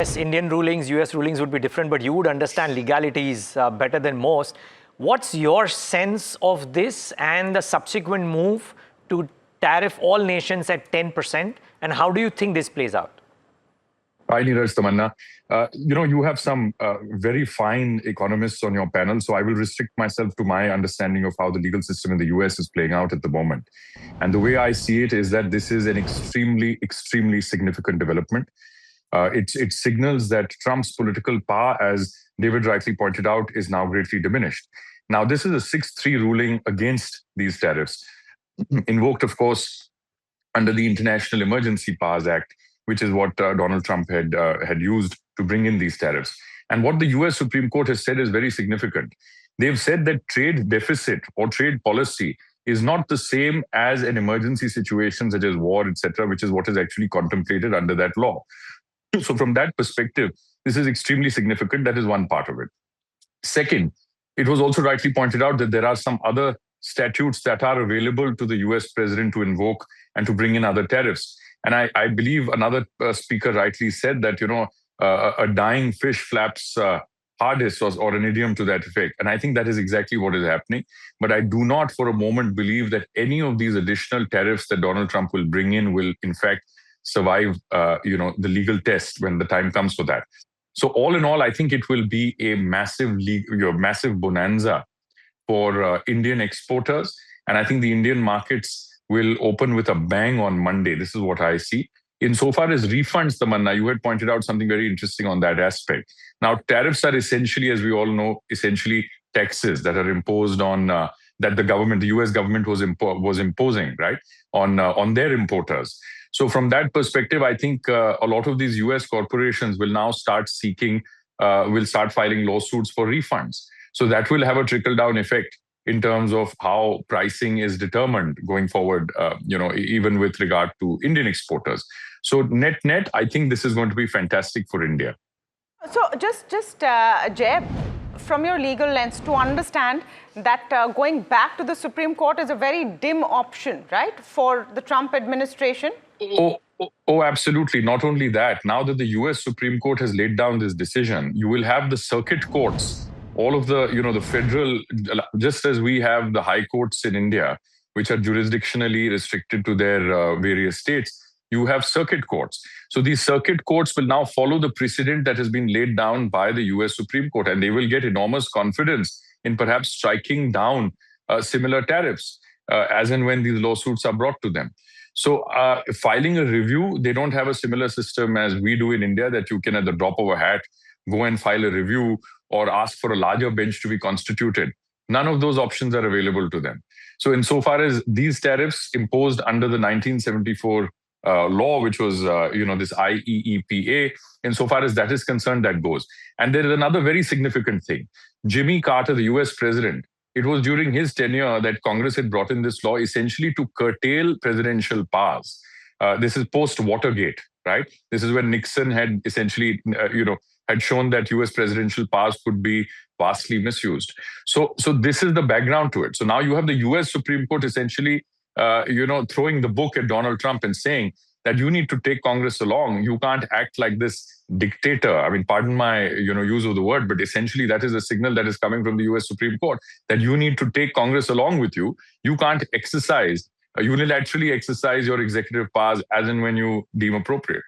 Yes, Indian rulings, US rulings would be different, but you would understand legalities better than most. What's your sense of this and the subsequent move to tariff all nations at 10%? And how do you think this plays out? Hi, Neeraj, Tamanna. You have some very fine economists on your panel, so I will restrict myself to my understanding of how the legal system in the US is playing out at the moment. And the way I see it is that this is an extremely, extremely significant development. It signals that Trump's political power, as David rightly pointed out, is now greatly diminished. Now, this is a 6-3 ruling against these tariffs, invoked, of course, under the International Emergency Powers Act, which is what Donald Trump had used to bring in these tariffs. And what the US Supreme Court has said is very significant. They've said that trade deficit or trade policy is not the same as an emergency situation such as war, etc., which is what is actually contemplated under that law. So from that perspective, this is extremely significant. That is one part of it. Second, it was also rightly pointed out that there are some other statutes that are available to the US president to invoke and to bring in other tariffs. And I believe another speaker rightly said that, a dying fish flaps hardest, or an idiom to that effect. And I think that is exactly what is happening. But I do not for a moment believe that any of these additional tariffs that Donald Trump will bring in will, in fact, survive, the legal test when the time comes for that. So all in all, I think it will be a massive bonanza for Indian exporters. And I think the Indian markets will open with a bang on Monday. This is what I see. Insofar as refunds, Tamanna, you had pointed out something very interesting on that aspect. Now, tariffs are essentially, as we all know, taxes that are imposed on that the US government was imposing, right, on their importers. So from that perspective, I think a lot of these US corporations will now start filing lawsuits for refunds. So that will have a trickle-down effect in terms of how pricing is determined going forward, even with regard to Indian exporters. So net, I think this is going to be fantastic for India. So just Jay, from your legal lens, to understand that going back to the Supreme Court is a very dim option, right, for the Trump administration? Oh, absolutely. Not only that, now that the US Supreme Court has laid down this decision, you will have the circuit courts, all of the, the federal, just as we have the high courts in India, which are jurisdictionally restricted to their various states, you have circuit courts. So these circuit courts will now follow the precedent that has been laid down by the US Supreme Court, and they will get enormous confidence in perhaps striking down similar tariffs as and when these lawsuits are brought to them. So filing a review, they don't have a similar system as we do in India, that you can, at the drop of a hat, go and file a review or ask for a larger bench to be constituted. None of those options are available to them. So insofar as these tariffs imposed under the 1974 law, which was, this IEEPA, insofar as that is concerned, that goes. And there is another very significant thing. Jimmy Carter, the US president, it was during his tenure that Congress had brought in this law essentially to curtail presidential powers. This is post-Watergate, right? This is when Nixon had essentially, had shown that US presidential powers could be vastly misused. So this is the background to it. So now you have the US Supreme Court essentially, throwing the book at Donald Trump and saying that you need to take Congress along. You can't act like this dictator. I mean, pardon my, use of the word, but essentially that is a signal that is coming from the US Supreme Court, that you need to take Congress along with you. You can't unilaterally exercise your executive powers as and when you deem appropriate.